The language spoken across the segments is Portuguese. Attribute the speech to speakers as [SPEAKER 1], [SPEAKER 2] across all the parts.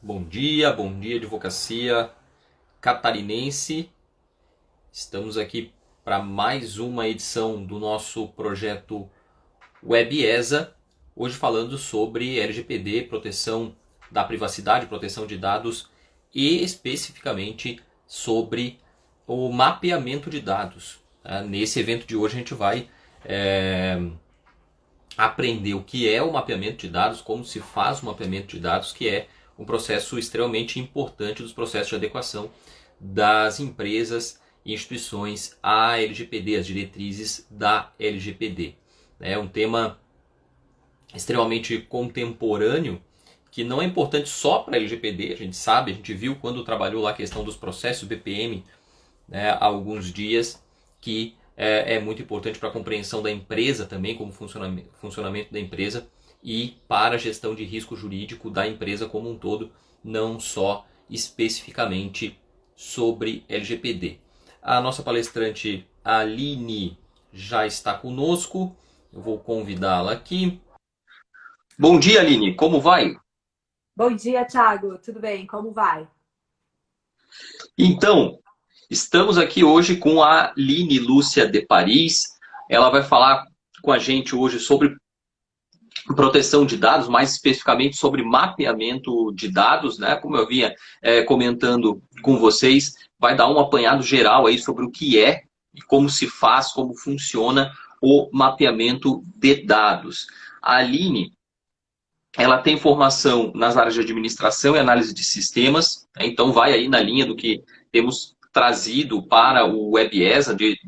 [SPEAKER 1] Bom dia, advocacia catarinense. Estamos aqui para mais uma edição do nosso projeto WebESA, hoje falando sobre LGPD, proteção da privacidade, proteção de dados e especificamente sobre o mapeamento de dados. Nesse evento de hoje a gente vai aprender o que é o mapeamento de dados, como se faz o mapeamento de dados, que é um processo extremamente importante dos processos de adequação das empresas e instituições à LGPD, as diretrizes da LGPD. É um tema extremamente contemporâneo que não é importante só para a LGPD, a gente sabe, a gente viu quando trabalhou lá a questão dos processos BPM, né, há alguns dias, que é muito importante para a compreensão da empresa também, como funcionamento da empresa e para a gestão de risco jurídico da empresa como um todo, não só especificamente sobre LGPD. A nossa palestrante Aline já está conosco, eu vou convidá-la aqui. Bom dia, Aline, como vai?
[SPEAKER 2] Bom dia, Thiago. Tudo bem? Como vai?
[SPEAKER 1] Então, estamos aqui hoje com a Aline Lúcia de Paris. Ela vai falar com a gente hoje sobre proteção de dados, mais especificamente sobre mapeamento de dados, né? Como eu vinha comentando com vocês, vai dar um apanhado geral aí sobre o que é e como se faz, como funciona o mapeamento de dados. A Aline, ela tem formação nas áreas de administração e análise de sistemas, né? Então vai aí na linha do que temos trazido para o WebESA, de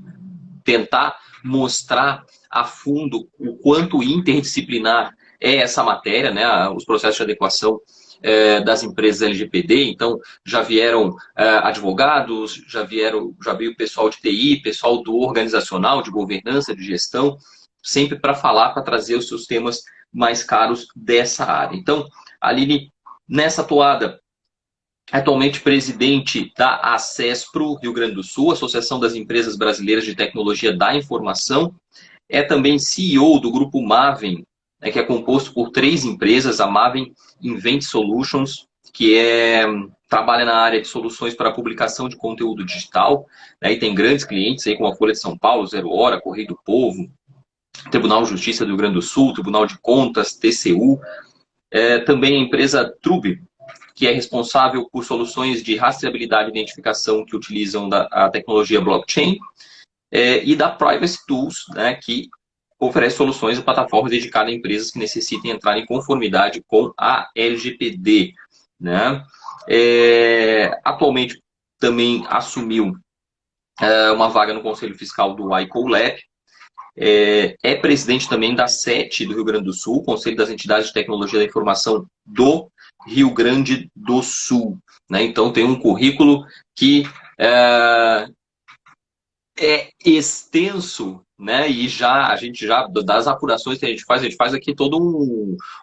[SPEAKER 1] tentar mostrar a fundo o quanto interdisciplinar é essa matéria, né? Os processos de adequação das empresas LGPD. Então já vieram advogados, já veio pessoal de TI, pessoal do organizacional, de governança, de gestão, sempre para falar, para trazer os seus temas mais caros dessa área. Então, Aline, nessa toada, atualmente presidente da ACESPRO Rio Grande do Sul, Associação das Empresas Brasileiras de Tecnologia da Informação. É também CEO do grupo Maven, né, que é composto por 3 empresas, a Maven Invent Solutions, que trabalha na área de soluções para publicação de conteúdo digital, né, e tem grandes clientes aí como a Folha de São Paulo, Zero Hora, Correio do Povo, Tribunal de Justiça do Rio Grande do Sul, Tribunal de Contas, TCU. Também a empresa Trube, que é responsável por soluções de rastreabilidade e identificação que utilizam a tecnologia blockchain, e da Privacy Tools, né, que oferece soluções e plataformas dedicadas a empresas que necessitem entrar em conformidade com a LGPD. Né? Atualmente também assumiu uma vaga no Conselho Fiscal do iColab, presidente também da SET do Rio Grande do Sul, Conselho das Entidades de Tecnologia da Informação do Rio Grande do Sul. Né? Então tem um currículo que é extenso, né? E já a gente já das apurações que a gente faz aqui todo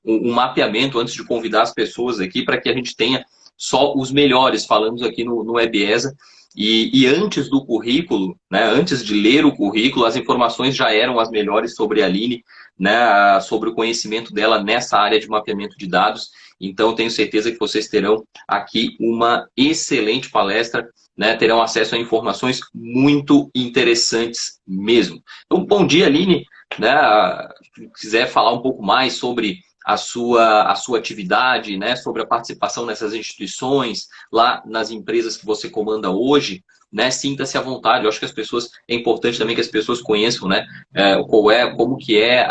[SPEAKER 1] um mapeamento antes de convidar as pessoas aqui para que a gente tenha só os melhores. Falamos aqui no WebESA. E antes do currículo, né, antes de ler o currículo, as informações já eram as melhores sobre a Aline, né, sobre o conhecimento dela nessa área de mapeamento de dados. Então, tenho certeza que vocês terão aqui uma excelente palestra, né, terão acesso a informações muito interessantes mesmo. Então, bom dia, Aline. Né, se quiser falar um pouco mais sobre a sua atividade, né, sobre a participação nessas instituições, lá nas empresas que você comanda hoje, né, sinta-se à vontade. Eu acho que as pessoas, é importante também que as pessoas conheçam, né, como que é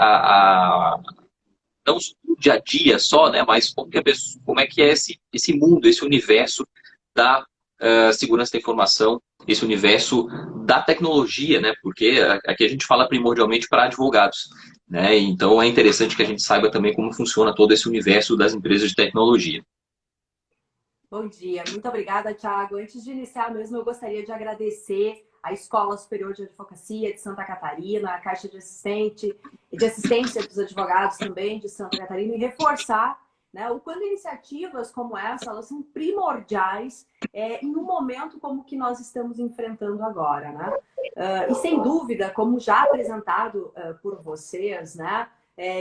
[SPEAKER 1] não o dia a dia só, né, mas como é que é esse mundo, esse universo da segurança da informação, esse universo da tecnologia, né? Porque aqui a gente fala primordialmente para advogados, né? Então é interessante que a gente saiba também como funciona todo esse universo das empresas de tecnologia.
[SPEAKER 2] Bom dia. Muito obrigada, Thiago. Antes de iniciar mesmo, eu gostaria de agradecer à Escola Superior de Advocacia de Santa Catarina, a Caixa de Assistência dos Advogados também de Santa Catarina, e reforçar, né, o quanto iniciativas como essa, elas são primordiais em um momento como o que nós estamos enfrentando agora, né? E sem dúvida, como já apresentado por vocês, né?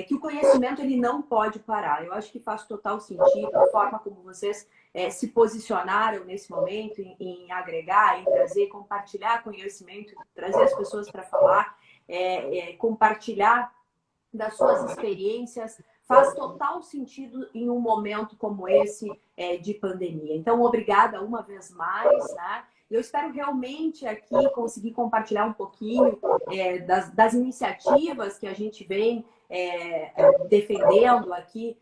[SPEAKER 2] que o conhecimento ele não pode parar. Eu acho que faz total sentido a forma como vocês se posicionaram nesse momento em agregar, em trazer, compartilhar conhecimento, trazer as pessoas para falar, compartilhar das suas experiências, faz total sentido em um momento como esse de pandemia. Então, obrigada uma vez mais, né? Eu espero realmente aqui conseguir compartilhar um pouquinho das iniciativas que a gente vem defendendo aqui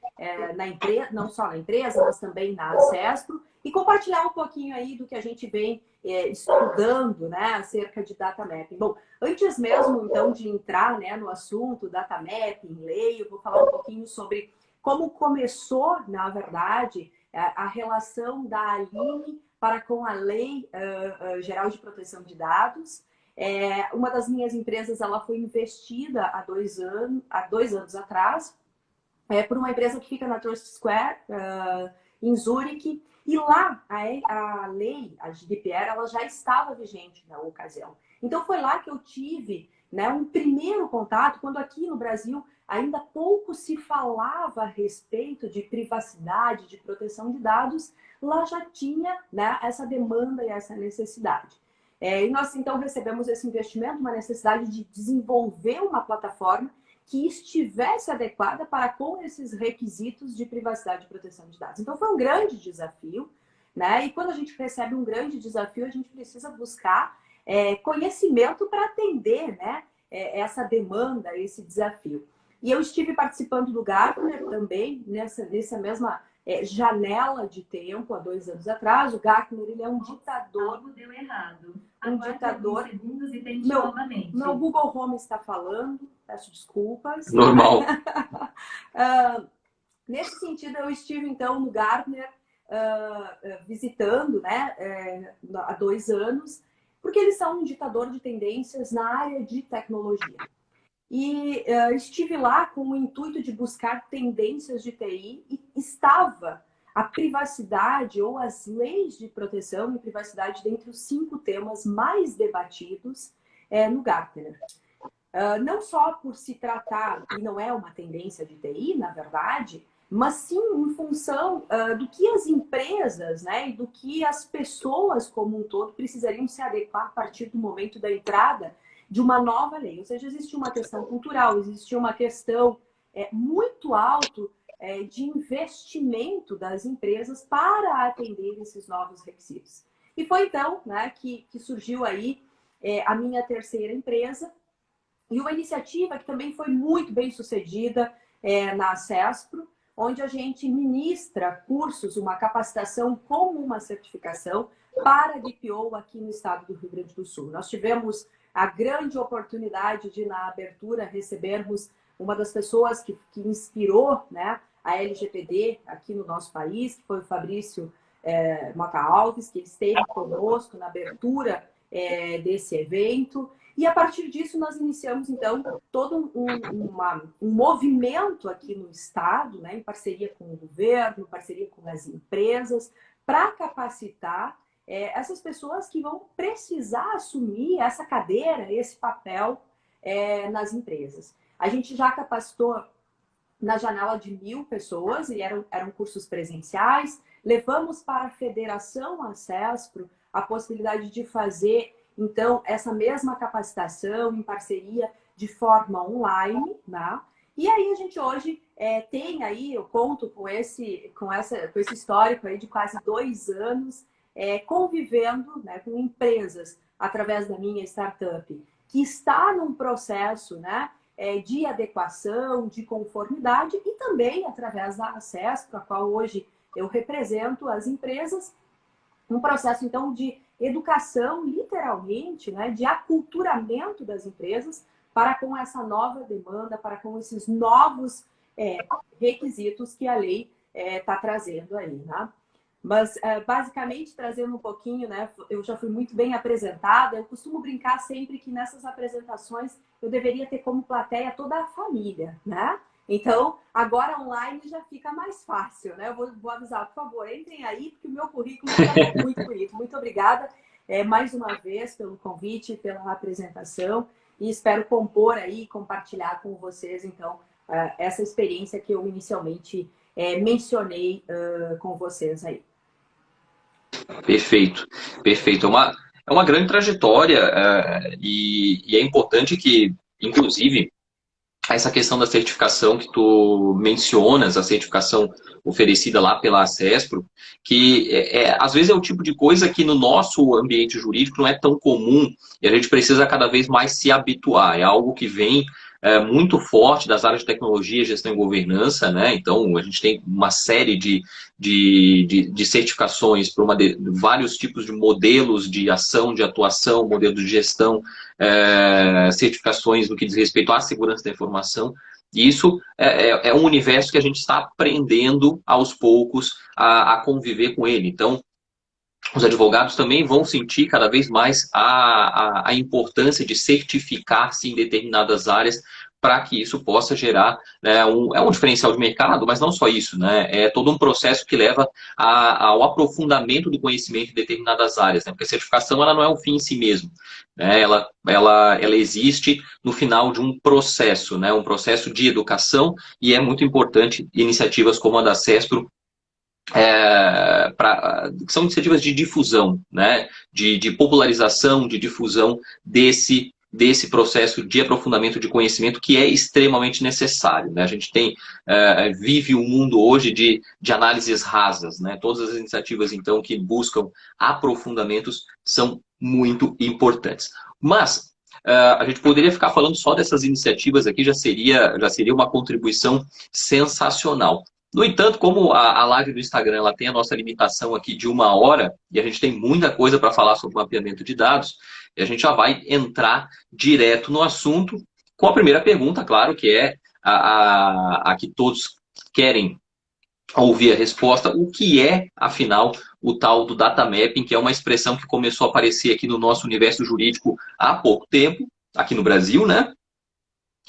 [SPEAKER 2] na empresa, não só na empresa, mas também na CESPRO, e compartilhar um pouquinho aí do que a gente vem estudando, né, acerca de data mapping. Bom, antes mesmo, então, de entrar, né, no assunto data mapping, lei, eu vou falar um pouquinho sobre como começou, na verdade, a relação da Aline para com a Lei Geral de Proteção de Dados. Uma das minhas empresas, ela foi investida há 2 anos atrás, por uma empresa que fica na Trust Square, em Zurique, e lá a lei, a GDPR, ela já estava vigente na ocasião. Então foi lá que eu tive, né, um primeiro contato, quando aqui no Brasil ainda pouco se falava a respeito de privacidade, de proteção de dados, lá já tinha, né, essa demanda e essa necessidade. E nós então recebemos esse investimento, uma necessidade de desenvolver uma plataforma que estivesse adequada para com esses requisitos de privacidade e proteção de dados. Então, foi um grande desafio, né? E quando a gente recebe um grande desafio, a gente precisa buscar conhecimento para atender, né, essa demanda, esse desafio. E eu estive participando do Gartner também, nessa mesma janela de tempo, há 2 anos atrás. O Gartner, ele é um ditador.
[SPEAKER 3] Algo deu errado.
[SPEAKER 2] Um ditador.
[SPEAKER 3] Segundos e tente novamente.
[SPEAKER 2] Meu Google Home está falando, peço desculpas.
[SPEAKER 1] Normal.
[SPEAKER 2] Nesse sentido, eu estive então no Gartner visitando, né, há 2 anos, porque eles são um ditador de tendências na área de tecnologia. E estive lá com o intuito de buscar tendências de TI e estava a privacidade ou as leis de proteção e privacidade dentre os 5 temas mais debatidos no Gartner. Não só por se tratar, e não é uma tendência de TI, na verdade, mas sim em função do que as empresas, né, e do que as pessoas como um todo precisariam se adequar a partir do momento da entrada de uma nova lei. Ou seja, existe uma questão cultural, existe uma questão muito alto de investimento das empresas para atender esses novos requisitos. E foi então, né, que surgiu aí a minha terceira empresa, e uma iniciativa que também foi muito bem sucedida na CESPRO, onde a gente ministra cursos, uma capacitação como uma certificação para a DPO aqui no estado do Rio Grande do Sul. Nós tivemos a grande oportunidade de, na abertura, recebermos uma das pessoas que inspirou, né, a LGPD aqui no nosso país, que foi o Fabrício Mota Alves, que esteve conosco na abertura desse evento. E a partir disso nós iniciamos então todo um movimento aqui no estado, né, em parceria com o governo, em parceria com as empresas, para capacitar essas pessoas que vão precisar assumir essa cadeira, esse papel nas empresas. A gente já capacitou na janela de 1.000 pessoas, e eram cursos presenciais. Levamos para a Federação, a CESPRO, a possibilidade de fazer, então, essa mesma capacitação em parceria de forma online, né? E aí a gente hoje tem aí, eu conto com esse histórico aí de quase 2 anos, convivendo, né, com empresas através da minha startup, que está num processo, né, de adequação, de conformidade, e também através da ACES, para a qual hoje eu represento as empresas, um processo então de educação, literalmente, né, de aculturamento das empresas para com essa nova demanda, para com esses novos requisitos que a lei está trazendo aí, né? Mas, basicamente, trazendo um pouquinho, né, eu já fui muito bem apresentada. Eu costumo brincar sempre que nessas apresentações eu deveria ter como plateia toda a família, né? Então, agora online já fica mais fácil, né? Eu vou avisar, por favor, entrem aí, porque o meu currículo está muito bonito. Muito obrigada mais uma vez pelo convite, pela apresentação, e espero compor aí e compartilhar com vocês, então, essa experiência que eu inicialmente mencionei com vocês aí.
[SPEAKER 1] Perfeito, perfeito. É uma grande trajetória e é importante que, inclusive, essa questão da certificação que tu mencionas, a certificação oferecida lá pela Acespro, que às vezes é o tipo de coisa que no nosso ambiente jurídico não é tão comum e a gente precisa cada vez mais se habituar. É algo que vem muito forte das áreas de tecnologia, gestão e governança, né? Então a gente tem uma série de certificações para vários tipos de modelos de ação, de atuação, modelos de gestão, certificações no que diz respeito à segurança da informação. E isso é um universo que a gente está aprendendo aos poucos a conviver com ele. Então, os advogados também vão sentir cada vez mais a importância de certificar-se em determinadas áreas para que isso possa gerar, né, um diferencial de mercado, mas não só isso, né? É todo um processo que leva ao aprofundamento do conhecimento em determinadas áreas, né? Porque a certificação ela não é um fim em si mesmo, né? Ela existe no final de um processo, né? Um processo de educação e é muito importante iniciativas como a da CESPRO, que são iniciativas de difusão, né? De popularização, de difusão desse processo de aprofundamento de conhecimento que é extremamente necessário, né? A gente vive um mundo hoje de análises rasas, né? Todas as iniciativas, então, que buscam aprofundamentos são muito importantes. Mas a gente poderia ficar falando só dessas iniciativas aqui, já seria uma contribuição sensacional. No entanto, como a live do Instagram ela tem a nossa limitação aqui de 1 hora, e a gente tem muita coisa para falar sobre mapeamento de dados, e a gente já vai entrar direto no assunto com a primeira pergunta, claro, que é a que todos querem ouvir a resposta. O que é, afinal, o tal do data mapping, que é uma expressão que começou a aparecer aqui no nosso universo jurídico há pouco tempo, aqui no Brasil, né?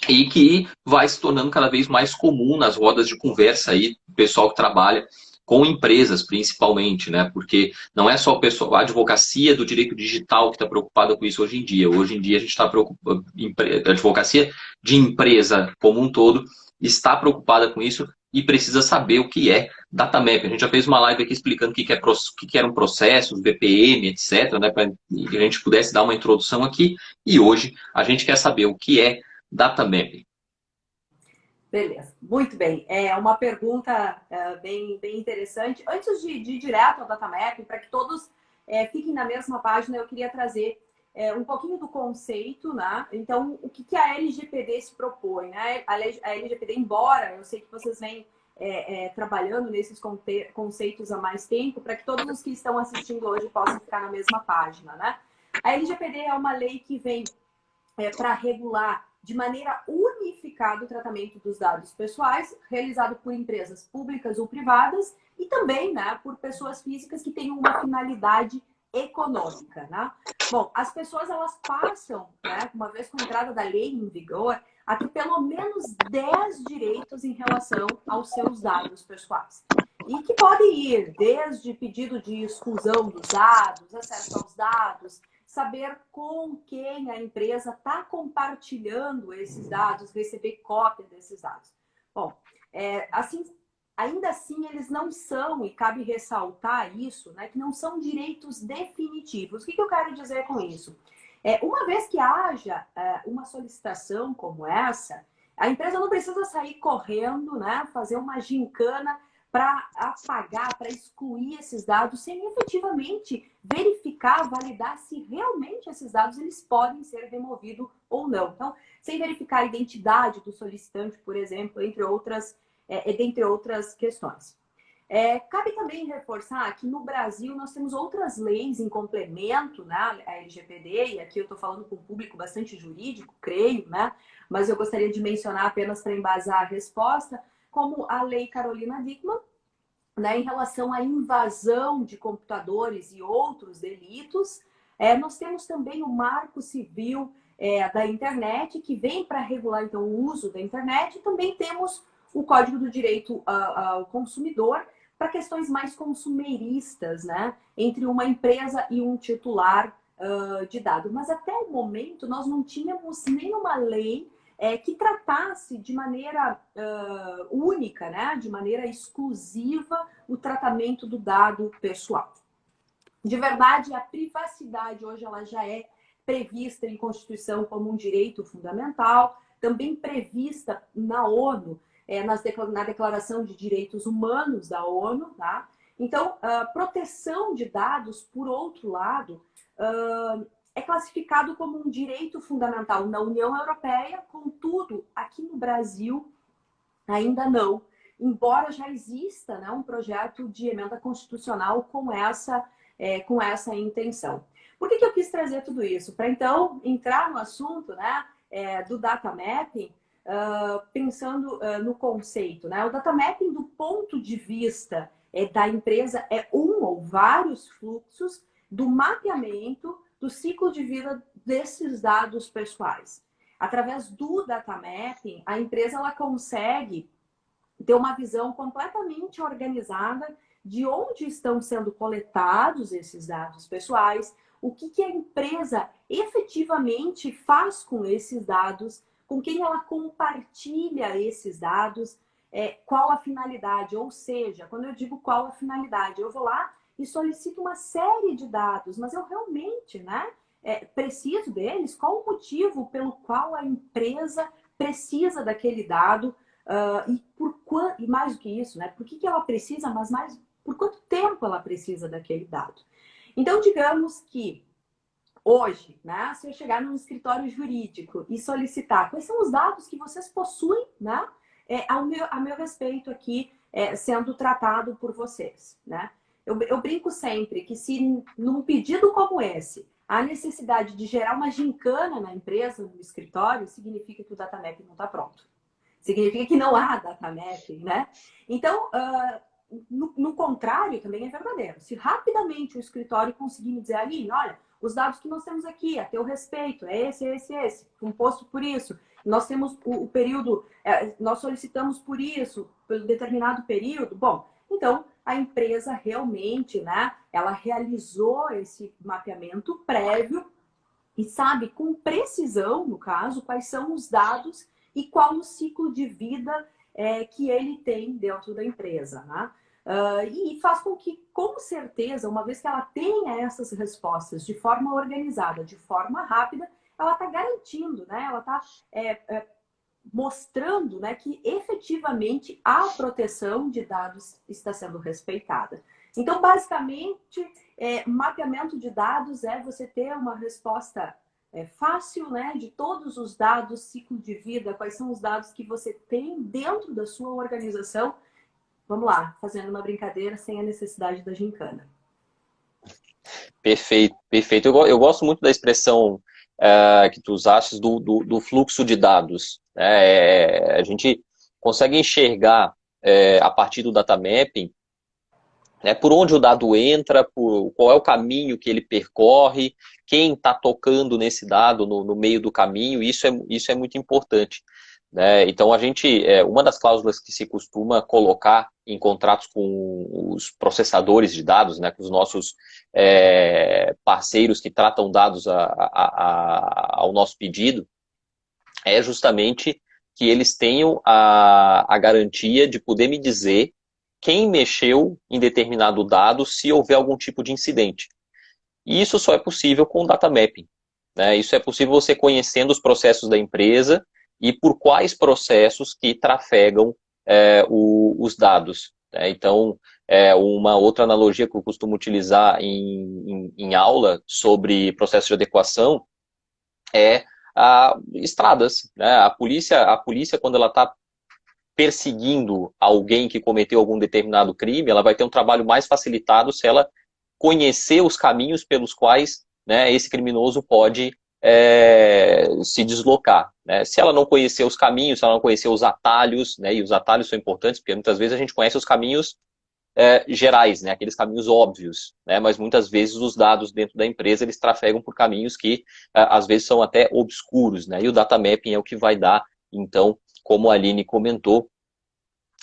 [SPEAKER 1] E que vai se tornando cada vez mais comum nas rodas de conversa aí, o pessoal que trabalha com empresas, principalmente, né? Porque não é só a advocacia do direito digital que está preocupada com isso hoje em dia. Hoje em dia a gente está preocupado, a advocacia de empresa como um todo está preocupada com isso e precisa saber o que é data map. A gente já fez uma live aqui explicando o que eram processos, VPM, etc., né? Para que a gente pudesse dar uma introdução aqui. E hoje a gente quer saber o que é data mapping.
[SPEAKER 2] Beleza, muito bem. É uma pergunta bem interessante. Antes de ir direto ao data mapping, para que todos fiquem na mesma página, eu queria trazer um pouquinho do conceito, né? Então, o que a LGPD se propõe, né? A LGPD, embora eu sei que vocês vêm trabalhando nesses conceitos há mais tempo, para que todos os que estão assistindo hoje possam ficar na mesma página, né? A LGPD é uma lei que vem para regular de maneira unificada o tratamento dos dados pessoais, realizado por empresas públicas ou privadas e também, né, por pessoas físicas que tenham uma finalidade econômica, né? Bom, as pessoas elas passam, né, uma vez com a entrada da lei em vigor, a ter pelo menos 10 direitos em relação aos seus dados pessoais. E que podem ir desde pedido de exclusão dos dados, acesso aos dados, saber com quem a empresa está compartilhando esses dados, receber cópia desses dados. Bom, ainda assim, eles não são, e cabe ressaltar isso, né, que não são direitos definitivos. O que eu quero dizer com isso? Uma vez que haja uma solicitação como essa, a empresa não precisa sair correndo, né, fazer uma gincana para apagar, para excluir esses dados, sem efetivamente verificar, validar se realmente esses dados eles podem ser removidos ou não. Então, sem verificar a identidade do solicitante, por exemplo, dentre outras questões. Cabe também reforçar que no Brasil nós temos outras leis em complemento, né, à LGPD, e aqui eu estou falando com um público bastante jurídico, creio, né, mas eu gostaria de mencionar apenas para embasar a resposta, como a Lei Carolina Dickmann, né, em relação à invasão de computadores e outros delitos. Nós temos também o Marco Civil da Internet, que vem para regular então, o uso da internet, e também temos o Código do Direito ao Consumidor, para questões mais consumeristas, né, entre uma empresa e um titular de dado. Mas até o momento nós não tínhamos nenhuma lei que tratasse de maneira única, né, de maneira exclusiva, o tratamento do dado pessoal. De verdade, a privacidade hoje ela já é prevista em Constituição como um direito fundamental, também prevista na ONU, na Declaração de Direitos Humanos da ONU, tá? Então, a proteção de dados, por outro lado, é classificado como um direito fundamental na União Europeia, contudo, aqui no Brasil, ainda não, embora já exista, né, um projeto de emenda constitucional com essa intenção. Por que eu quis trazer tudo isso? Para, então, entrar no assunto, né, do data mapping, pensando no conceito. Né? O data mapping, do ponto de vista da empresa, é um ou vários fluxos do mapeamento do ciclo de vida desses dados pessoais. Através do data mapping, a empresa ela consegue ter uma visão completamente organizada de onde estão sendo coletados esses dados pessoais, o que a empresa efetivamente faz com esses dados, com quem ela compartilha esses dados, qual a finalidade. Ou seja, quando eu digo qual a finalidade, eu vou lá e solicito uma série de dados, mas eu realmente, né, preciso deles? Qual o motivo pelo qual a empresa precisa daquele dado? E mais do que isso, né? Por que ela precisa, mas mais por quanto tempo ela precisa daquele dado? Então, digamos que hoje, né, se eu chegar num escritório jurídico e solicitar quais são os dados que vocês possuem, né, a meu respeito aqui, sendo tratado por vocês, né? Eu brinco sempre que se num pedido como esse, há necessidade de gerar uma gincana na empresa, no escritório, significa que o data mapping não está pronto. Significa que não há data mapping, né? Então, no contrário, também é verdadeiro. Se rapidamente o escritório conseguir me dizer, Aline, olha, os dados que nós temos aqui, a teu respeito, é esse, composto por isso. Nós temos o período, nós solicitamos por isso, pelo determinado período. Bom, então a empresa realmente, né, ela realizou esse mapeamento prévio e sabe com precisão, no caso, quais são os dados e qual o ciclo de vida que ele tem dentro da empresa, né? E faz com que, com certeza, uma vez que ela tenha essas respostas de forma organizada, de forma rápida, ela está garantindo, né? Ela está mostrando, né, que efetivamente a proteção de dados está sendo respeitada. Então, basicamente, mapeamento de dados é você ter uma resposta fácil, né, de todos os dados, ciclo de vida, quais são os dados que você tem dentro da sua organização. Vamos lá, fazendo uma brincadeira sem a necessidade da gincana.
[SPEAKER 1] Perfeito, perfeito. Eu gosto muito da expressão que tu usaste do fluxo de dados. A gente consegue enxergar a partir do data mapping, né, por onde o dado entra, qual é o caminho que ele percorre, quem está tocando nesse dado no meio do caminho. Isso é muito importante. Né? Então, uma das cláusulas que se costuma colocar em contratos com os processadores de dados, né, com os nossos parceiros que tratam dados ao nosso pedido, é justamente que eles tenham a garantia de poder me dizer quem mexeu em determinado dado se houver algum tipo de incidente. E isso só é possível com o data mapping. Né? Isso é possível você conhecendo os processos da empresa e por quais processos que trafegam os dados. Né? Então, uma outra analogia que eu costumo utilizar em aula sobre processo de adequação é estradas. Né? A polícia, quando ela está perseguindo alguém que cometeu algum determinado crime, ela vai ter um trabalho mais facilitado se ela conhecer os caminhos pelos quais, né, esse criminoso pode se deslocar. Né? Se ela não conhecer os caminhos, se ela não conhecer os atalhos, né, e os atalhos são importantes, porque muitas vezes a gente conhece os caminhos gerais, né, aqueles caminhos óbvios, né, mas muitas vezes os dados dentro da empresa eles trafegam por caminhos que às vezes são até obscuros, né, e o data mapping é o que vai dar, então, como a Aline comentou,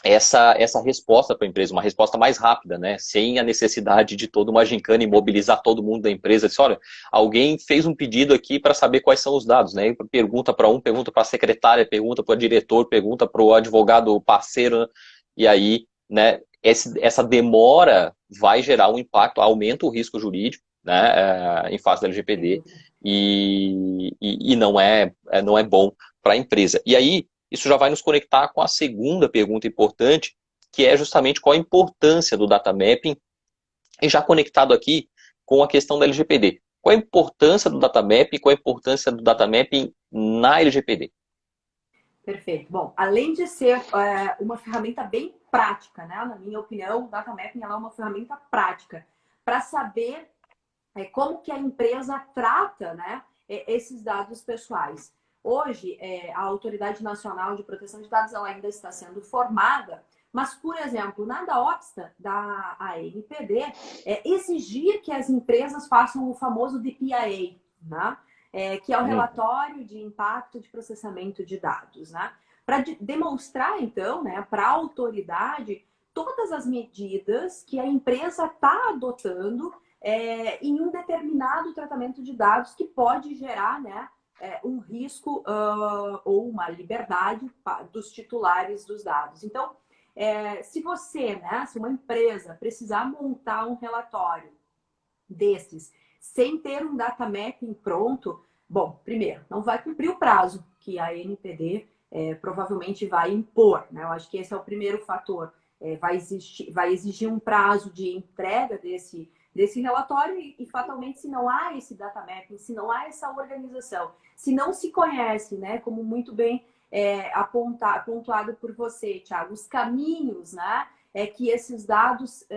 [SPEAKER 1] essa resposta para a empresa, uma resposta mais rápida, né? Sem a necessidade de toda uma gincana e mobilizar todo mundo da empresa. Diz, olha, alguém fez um pedido aqui para saber quais são os dados, né? Pergunta para um, pergunta para a secretária, pergunta para o diretor, pergunta para o advogado parceiro, né? E aí, né? Essa demora vai gerar um impacto, aumenta o risco jurídico, né? Em face da LGPD e não é bom para a empresa. E aí isso já vai nos conectar com a segunda pergunta importante, que é justamente qual a importância do data mapping, e já conectado aqui com a questão da LGPD. Qual a importância do data mapping e qual a importância do data mapping na LGPD?
[SPEAKER 2] Perfeito. Bom, além de ser uma ferramenta bem prática, né? Na minha opinião, o data mapping ela é uma ferramenta prática para saber como que a empresa trata, né, esses dados pessoais. Hoje, a Autoridade Nacional de Proteção de Dados ela ainda está sendo formada, mas, por exemplo, na DAOPSTA, da ANPD, exigir que as empresas façam o famoso DPIA, né? Que é o relatório de impacto de processamento de dados, né? Para demonstrar, então, né, para a autoridade todas as medidas que a empresa está adotando em um determinado tratamento de dados que pode gerar, né, um risco ou uma liberdade dos titulares dos dados. Então, se você, né, se uma empresa precisar montar um relatório desses sem ter um data mapping pronto, bom, primeiro, não vai cumprir o prazo que a NPD provavelmente vai impor, né? Eu acho que esse é o primeiro fator. Vai exigir um prazo de entrega desse relatório e, fatalmente, se não há esse data mapping, se não há essa organização, se não se conhece, né, como muito bem pontuado por você, Thiago, os caminhos, né, que esses dados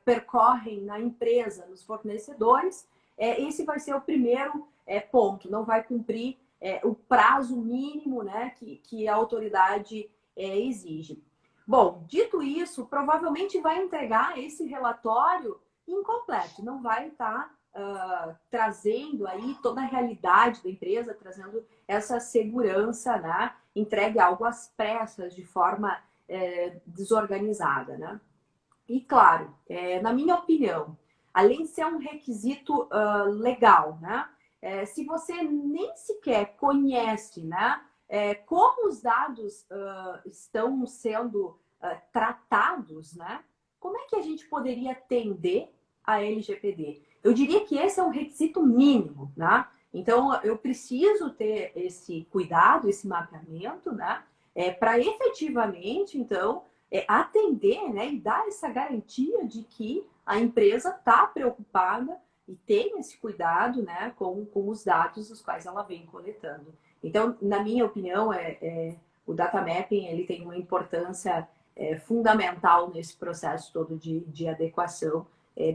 [SPEAKER 2] percorrem na empresa, nos fornecedores, esse vai ser o primeiro ponto, não vai cumprir o prazo mínimo, né, que a autoridade exige. Bom, dito isso, provavelmente vai entregar esse relatório incompleto, não vai estar trazendo aí toda a realidade da empresa, trazendo essa segurança, né? Entregue algo às pressas, de forma desorganizada, né? E claro, na minha opinião, além de ser um requisito legal, né? Se você nem sequer conhece, né, como os dados estão sendo tratados, né? Como é que a gente poderia atender a LGPD? Eu diria que esse é um requisito mínimo, né? Então, eu preciso ter esse cuidado, esse mapeamento, né? Para efetivamente, então, atender, né? E dar essa garantia de que a empresa está preocupada e tem esse cuidado, né? Com os dados os quais ela vem coletando. Então, na minha opinião, o data mapping ele tem uma importância fundamental nesse processo todo de adequação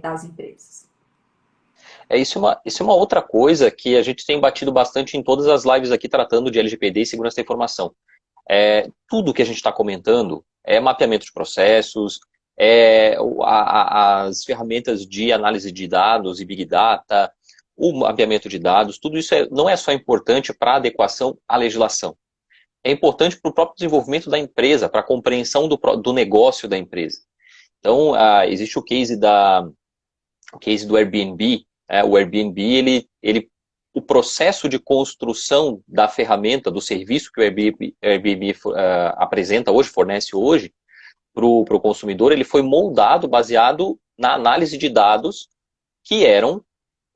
[SPEAKER 2] das empresas.
[SPEAKER 1] Isso é uma outra coisa que a gente tem batido bastante em todas as lives aqui tratando de LGPD e segurança da informação. Tudo que a gente está comentando é mapeamento de processos, as ferramentas de análise de dados e Big Data, o mapeamento de dados, tudo isso não é só importante para a adequação à legislação. É importante para o próprio desenvolvimento da empresa, para a compreensão do negócio da empresa. Então, existe o case do Airbnb. O Airbnb, o processo de construção da ferramenta, do serviço que o Airbnb apresenta hoje, fornece hoje, para o consumidor, ele foi moldado baseado na análise de dados que eram,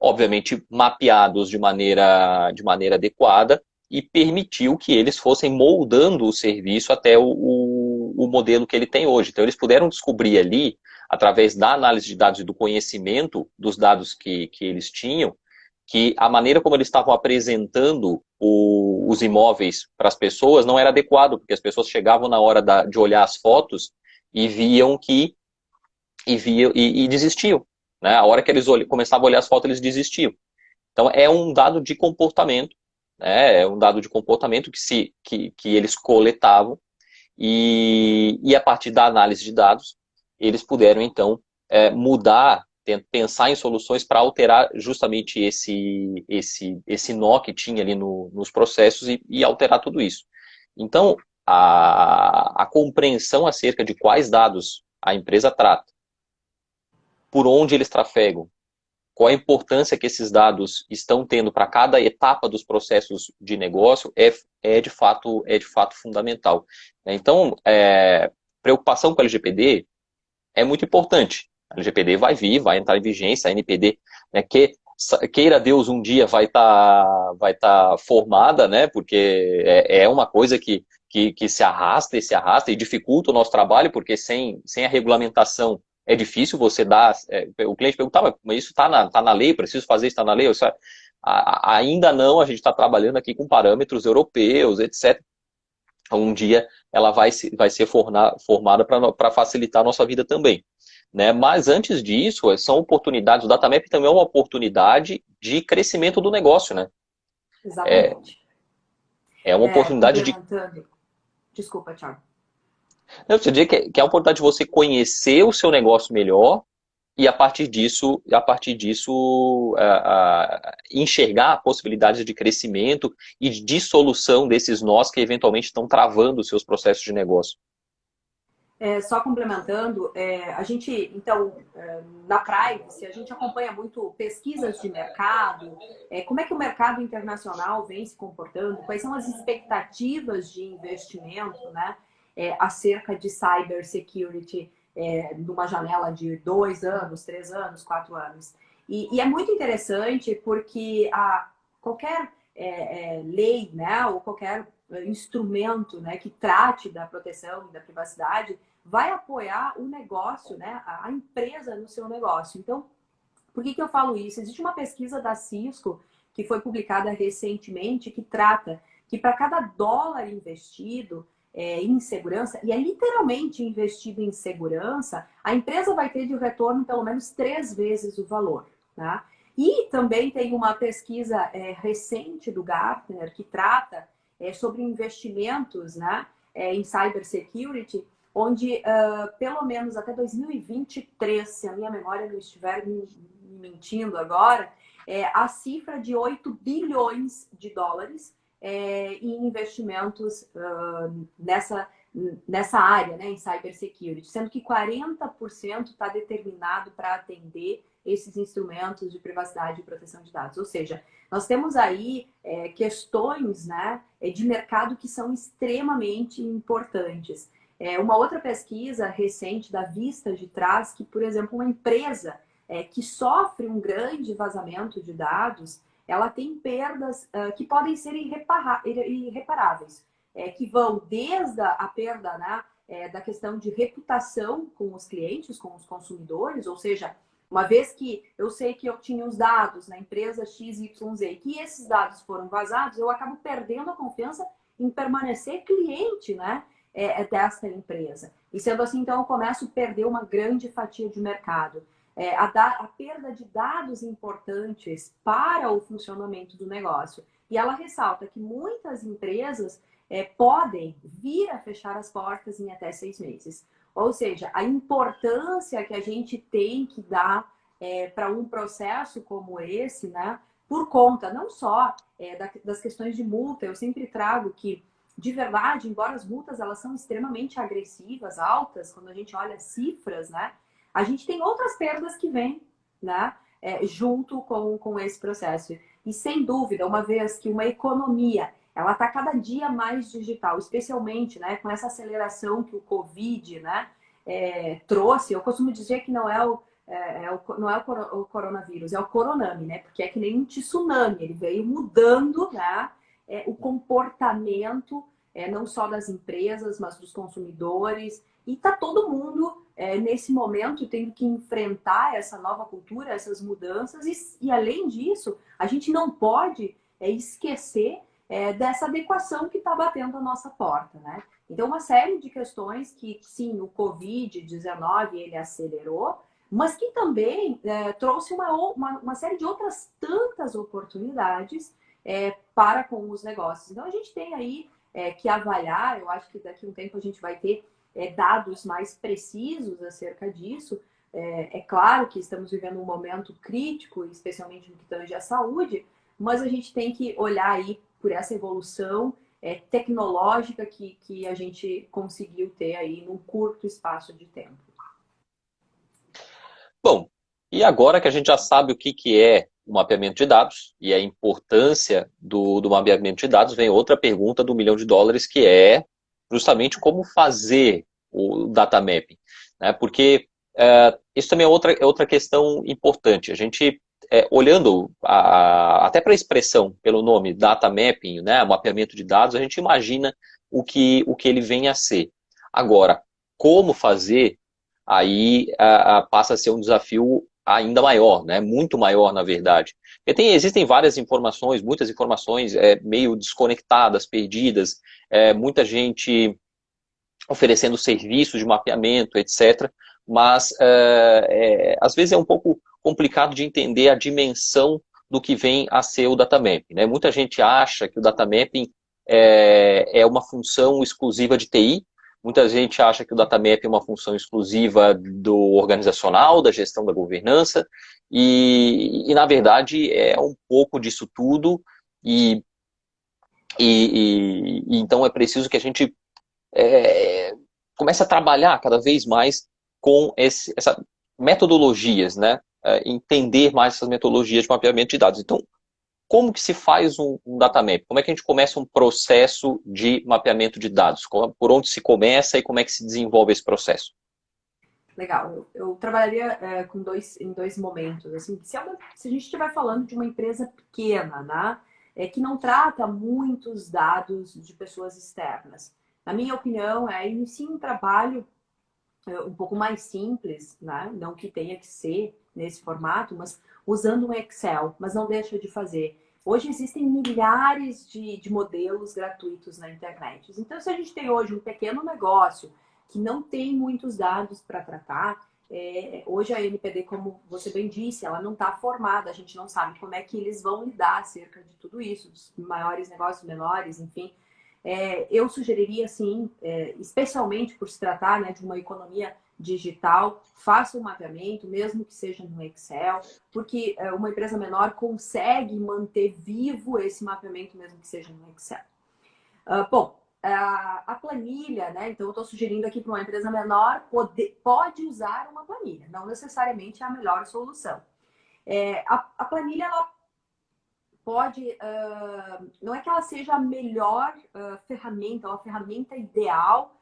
[SPEAKER 1] obviamente, mapeados de maneira adequada e permitiu que eles fossem moldando o serviço até o modelo que ele tem hoje. Então, eles puderam descobrir ali, através da análise de dados e do conhecimento dos dados que eles tinham, que a maneira como eles estavam apresentando os imóveis para as pessoas não era adequado, porque as pessoas chegavam na hora de olhar as fotos e viam e desistiam. Né? A hora que eles começavam a olhar as fotos, eles desistiam. Então, é um dado de comportamento, né? É um dado de comportamento que eles coletavam e a partir da análise de dados, eles puderam, então, mudar, pensar em soluções para alterar justamente esse nó que tinha ali nos processos e alterar tudo isso. Então, a compreensão acerca de quais dados a empresa trata, por onde eles trafegam, qual a importância que esses dados estão tendo para cada etapa dos processos de negócio é de fato fundamental. Então, preocupação com a LGPD é muito importante. A LGPD vai vir, vai entrar em vigência, a NPD, né, queira Deus, um dia vai tá formada, né, porque é uma coisa que se arrasta e dificulta o nosso trabalho, porque sem a regulamentação é difícil você dar... o cliente perguntava, mas isso está na lei, preciso fazer isso, está na lei? Ainda não, a gente está trabalhando aqui com parâmetros europeus, etc. Um dia ela vai ser formada para facilitar a nossa vida também. Né? Mas antes disso, são oportunidades, o Datamap também é uma oportunidade de crescimento do negócio, né?
[SPEAKER 2] Exatamente.
[SPEAKER 1] É uma oportunidade de...
[SPEAKER 2] Desculpa, Thiago.
[SPEAKER 1] Eu diria que é a oportunidade de você conhecer o seu negócio melhor e a partir disso enxergar possibilidades de crescimento e de dissolução desses nós que eventualmente estão travando os seus processos de negócio.
[SPEAKER 2] Só complementando, a gente, então, na Privacy, a gente acompanha muito pesquisas de mercado, como é que o mercado internacional vem se comportando, quais são as expectativas de investimento, né, acerca de cybersecurity numa janela de 2 anos, 3 anos, 4 anos. E é muito interessante porque qualquer lei, né, ou qualquer instrumento, né, que trate da proteção e da privacidade vai apoiar o negócio, né, a empresa no seu negócio. Então, por que eu falo isso? Existe uma pesquisa da Cisco que foi publicada recentemente que trata que para cada dólar investido em segurança, e é literalmente investido em segurança, a empresa vai ter de retorno pelo menos 3 vezes o valor. Tá? E também tem uma pesquisa recente do Gartner que trata sobre investimentos, né, em cybersecurity, onde pelo menos até 2023, se a minha memória não estiver me mentindo agora, a cifra de 8 bilhões de dólares em investimentos nessa área, né, em cybersecurity, sendo que 40% está determinado para atender esses instrumentos de privacidade e proteção de dados. Ou seja, nós temos aí questões, né, de mercado que são extremamente importantes. Uma outra pesquisa recente da Vista de traz que, por exemplo, uma empresa que sofre um grande vazamento de dados, ela tem perdas que podem ser irreparáveis, que vão desde a perda, né, da questão de reputação com os clientes, com os consumidores, ou seja, uma vez que eu sei que eu tinha os dados na empresa XYZ e que esses dados foram vazados, eu acabo perdendo a confiança em permanecer cliente, né, dessa empresa. E sendo assim, então, eu começo a perder uma grande fatia de mercado. A perda de dados importantes para o funcionamento do negócio. E ela ressalta que muitas empresas podem vir a fechar as portas em até 6 meses. Ou seja, a importância que a gente tem que dar para um processo como esse, né? Por conta não só das questões de multa, eu sempre trago que, de verdade, embora as multas elas são extremamente agressivas, altas, quando a gente olha cifras, né? A gente tem outras perdas que vêm, né, junto com esse processo. E sem dúvida, uma vez que uma economia ela está cada dia mais digital, especialmente, né, com essa aceleração que o Covid, né, trouxe. Eu costumo dizer que não é o coronavírus, é o coronami, né, porque é que nem um tsunami, ele veio mudando, né, o comportamento não só das empresas, mas dos consumidores. E está todo mundo, nesse momento, tendo que enfrentar essa nova cultura, essas mudanças. E além disso, a gente não pode esquecer dessa adequação que está batendo a nossa porta, né? Então, uma série de questões que, sim, o Covid-19 ele acelerou, mas que também trouxe uma série de outras tantas oportunidades para com os negócios. Então, a gente tem aí que avaliar, eu acho que daqui a um tempo a gente vai ter dados mais precisos acerca disso. É claro que estamos vivendo um momento crítico, especialmente no que tange à saúde, mas a gente tem que olhar aí por essa evolução tecnológica que a gente conseguiu ter aí num curto espaço de tempo.
[SPEAKER 1] Bom, e agora que a gente já sabe o que é o mapeamento de dados e a importância do mapeamento de dados, vem outra pergunta do US$ 1 milhão, que é justamente como fazer o data mapping, né? Porque isso também é outra questão importante. A gente, olhando até para a expressão, pelo nome data mapping, né, mapeamento de dados, a gente imagina o que ele vem a ser. Agora, como fazer, aí passa a ser um desafio ainda maior, né? Muito maior, na verdade. Porque existem várias informações, muitas informações meio desconectadas, perdidas, muita gente oferecendo serviços de mapeamento, etc. Mas, às vezes, é um pouco complicado de entender a dimensão do que vem a ser o data mapping, né? Muita gente acha que o data mapping é uma função exclusiva de TI. Muita gente acha que o data mapping é uma função exclusiva do organizacional, da gestão da governança, na verdade, é um pouco disso tudo, e, então é preciso que a gente comece a trabalhar cada vez mais com essa metodologias, né? Entender mais essas metodologias de mapeamento de dados. Então, como que se faz um data map? Como é que a gente começa um processo de mapeamento de dados? Por onde se começa e como é que se desenvolve esse processo?
[SPEAKER 2] Legal. Eu trabalharia em dois momentos. Assim, se a gente estiver falando de uma empresa pequena, né, que não trata muitos dados de pessoas externas, na minha opinião, inicie um trabalho um pouco mais simples, né? Não que tenha que ser nesse formato, mas usando um Excel, mas não deixa de fazer. Hoje existem milhares de modelos gratuitos na internet. Então, se a gente tem hoje um pequeno negócio que não tem muitos dados para tratar, hoje a NPD, como você bem disse, ela não está formada, a gente não sabe como é que eles vão lidar acerca de tudo isso, dos maiores negócios, menores, enfim. Eu sugeriria, assim, especialmente por se tratar, né, de uma economia digital, faça um mapeamento, mesmo que seja no Excel, porque uma empresa menor consegue manter vivo esse mapeamento, mesmo que seja no Excel. Bom, a planilha, né? Então, eu estou sugerindo aqui para uma empresa menor pode usar uma planilha, não necessariamente é a melhor solução. A planilha, ela pode, não é que ela seja a melhor ferramenta, ou a ferramenta ideal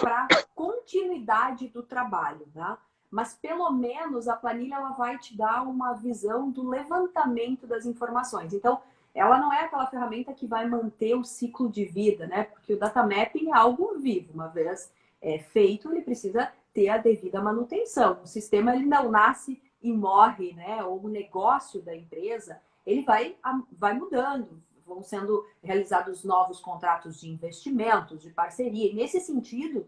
[SPEAKER 2] para continuidade do trabalho, né? Mas pelo menos a planilha ela vai te dar uma visão do levantamento das informações. Então, ela não é aquela ferramenta que vai manter o ciclo de vida, né? Porque o data mapping é algo vivo, uma vez feito, ele precisa ter a devida manutenção. O sistema ele não nasce e morre, né? Ou o negócio da empresa ele vai mudando, vão sendo realizados novos contratos de investimentos, de parceria. E nesse sentido,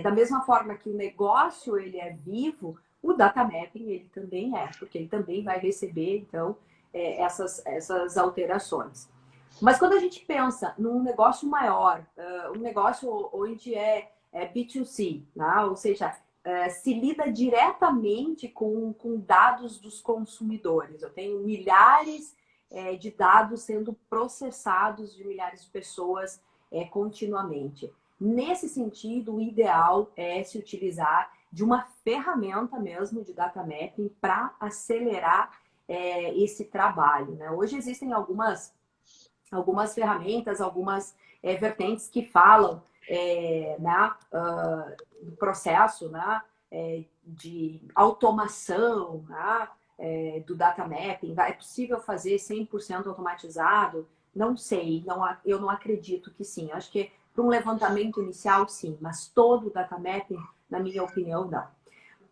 [SPEAKER 2] da mesma forma que o negócio ele é vivo, o data mapping ele também porque ele também vai receber, então, essas alterações. Mas quando a gente pensa num negócio maior, um negócio onde é B2C, né? Ou seja, se lida diretamente com dados dos consumidores. Eu tenho milhares de dados sendo processados de milhares de pessoas continuamente. Nesse sentido, o ideal é se utilizar de uma ferramenta mesmo de data mapping para acelerar esse trabalho, né? Hoje existem algumas ferramentas, algumas vertentes que falam do processo, né, de automação, né, do data mapping. É possível fazer 100% automatizado? Não sei, eu não acredito que sim. Acho que para um levantamento inicial, sim, mas todo o data mapping, na minha opinião, não.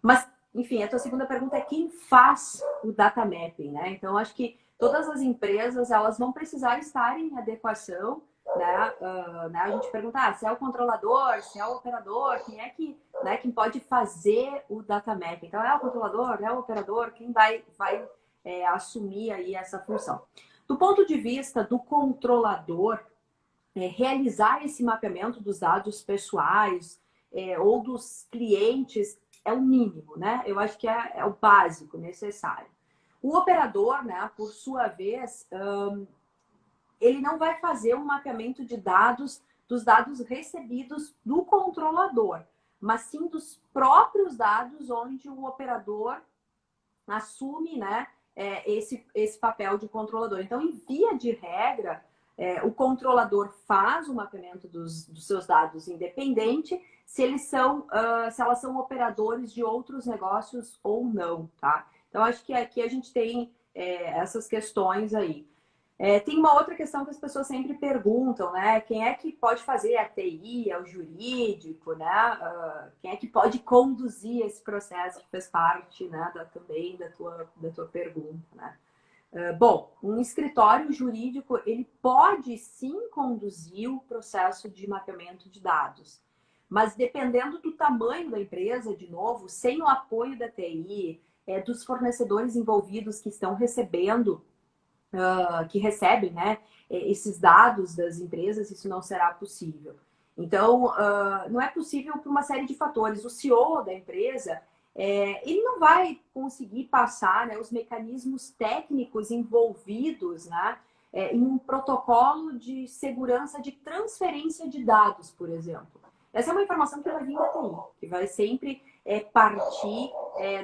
[SPEAKER 2] Mas, enfim, a tua segunda pergunta é quem faz o data mapping, né? Então, acho que todas as empresas, elas vão precisar estar em adequação, né? A gente pergunta se é o controlador, se é o operador, quem é que, né, quem pode fazer o data mapping. Então, é o controlador, é o operador, quem vai assumir aí essa função. Do ponto de vista do controlador, realizar esse mapeamento dos dados pessoais ou dos clientes é o mínimo, né? Eu acho que é o básico necessário. O operador, né, por sua vez, ele não vai fazer um mapeamento de dados, dos dados recebidos do controlador, mas sim dos próprios dados onde o operador assume, né, esse papel de controlador. Então, em via de regra, o controlador faz o mapeamento dos seus dados independente se eles são, se elas são operadores de outros negócios ou não, tá? Então, acho que aqui a gente tem essas questões aí. Tem uma outra questão que as pessoas sempre perguntam, né? Quem é que pode fazer a TI, o jurídico, né? Quem é que pode conduzir esse processo que fez parte, né, também da tua pergunta, né? Bom, um escritório jurídico, ele pode sim conduzir o processo de mapeamento de dados, mas dependendo do tamanho da empresa, de novo, sem o apoio da TI, dos fornecedores envolvidos que estão recebendo, que recebem, né, esses dados das empresas, isso não será possível. Então, não é possível por uma série de fatores. O CEO da empresa, ele não vai conseguir passar, né, os mecanismos técnicos envolvidos, né, em um protocolo de segurança de transferência de dados, por exemplo. Essa é uma informação que vai vir da TI, que vai sempre partir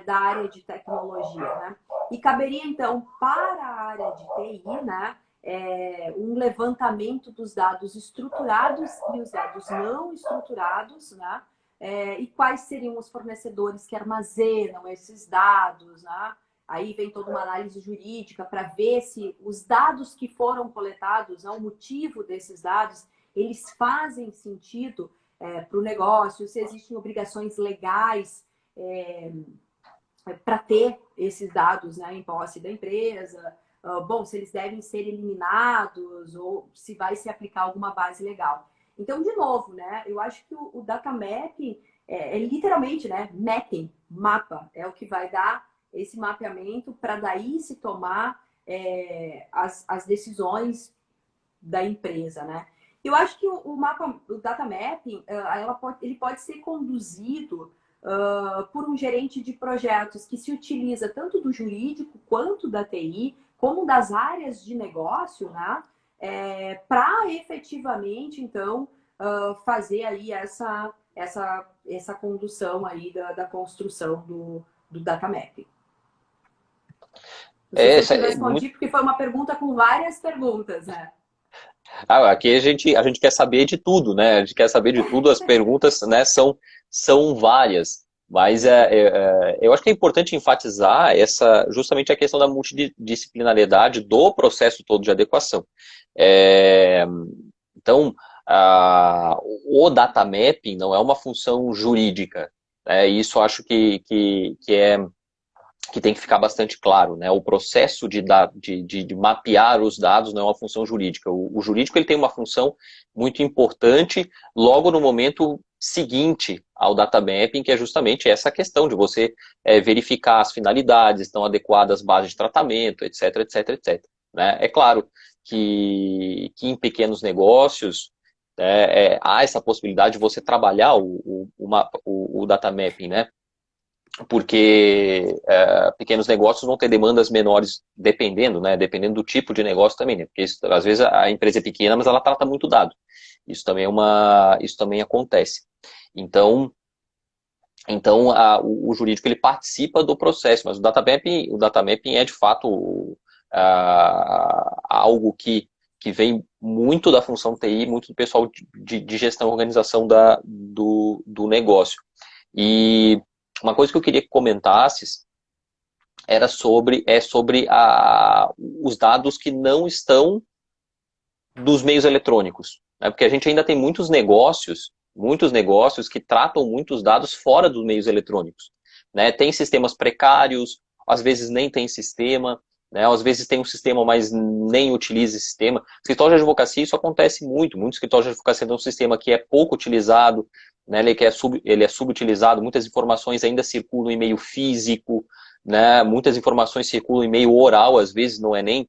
[SPEAKER 2] da área de tecnologia, né? E caberia, então, para a área de TI, né, um levantamento dos dados estruturados e os dados não estruturados, né? E quais seriam os fornecedores que armazenam esses dados, né? Aí vem toda uma análise jurídica para ver se os dados que foram coletados, né, o motivo desses dados, eles fazem sentido para o negócio, se existem obrigações legais para ter esses dados, né, em posse da empresa, bom, se eles devem ser eliminados ou se vai se aplicar alguma base legal. Então, de novo, né, eu acho que o data mapping é literalmente, né, mapping, mapa, é o que vai dar esse mapeamento para daí se tomar as decisões da empresa, né? Eu acho que o data mapping, ele pode ser conduzido por um gerente de projetos que se utiliza tanto do jurídico quanto da TI, como das áreas de negócio, né? Para efetivamente, então, fazer aí essa condução aí da construção do data mapping. Não sei se eu te respondi, porque foi uma pergunta com várias perguntas, né?
[SPEAKER 1] Aqui a gente quer saber de tudo, né? A gente quer saber de tudo, as perguntas, né, são várias. Mas eu acho que é importante enfatizar justamente a questão da multidisciplinariedade do processo todo de adequação. Então, o data mapping não é uma função jurídica. Isso acho que tem que ficar bastante claro, né? O processo de mapear os dados não é uma função jurídica. O jurídico ele tem uma função muito importante logo no momento seguinte ao data mapping, que é justamente essa questão de você verificar as finalidades, estão adequadas às bases de tratamento, etc, etc, etc. Né? É claro que em pequenos negócios há essa possibilidade de você trabalhar o data mapping, né? Porque pequenos negócios vão ter demandas menores dependendo, né? Dependendo do tipo de negócio também, né? Porque às vezes a empresa é pequena, mas ela trata muito dado. Isso também acontece. Então o jurídico ele participa do processo, mas o data mapping é de fato algo que vem muito da função TI, muito do pessoal de gestão e organização do negócio. E uma coisa que eu queria que comentasses era sobre os dados que não estão dos meios eletrônicos. Né? Porque a gente ainda tem muitos negócios que tratam muitos dados fora dos meios eletrônicos. Né? Tem sistemas precários, às vezes nem tem sistema, né? Às vezes tem um sistema, mas nem utiliza esse sistema. Escritório de advocacia, isso acontece muito. Muitos escritórios de advocacia têm um sistema que é pouco utilizado, né? Ele é subutilizado, muitas informações ainda circulam em meio físico, né? Muitas informações circulam em meio oral, às vezes não é nem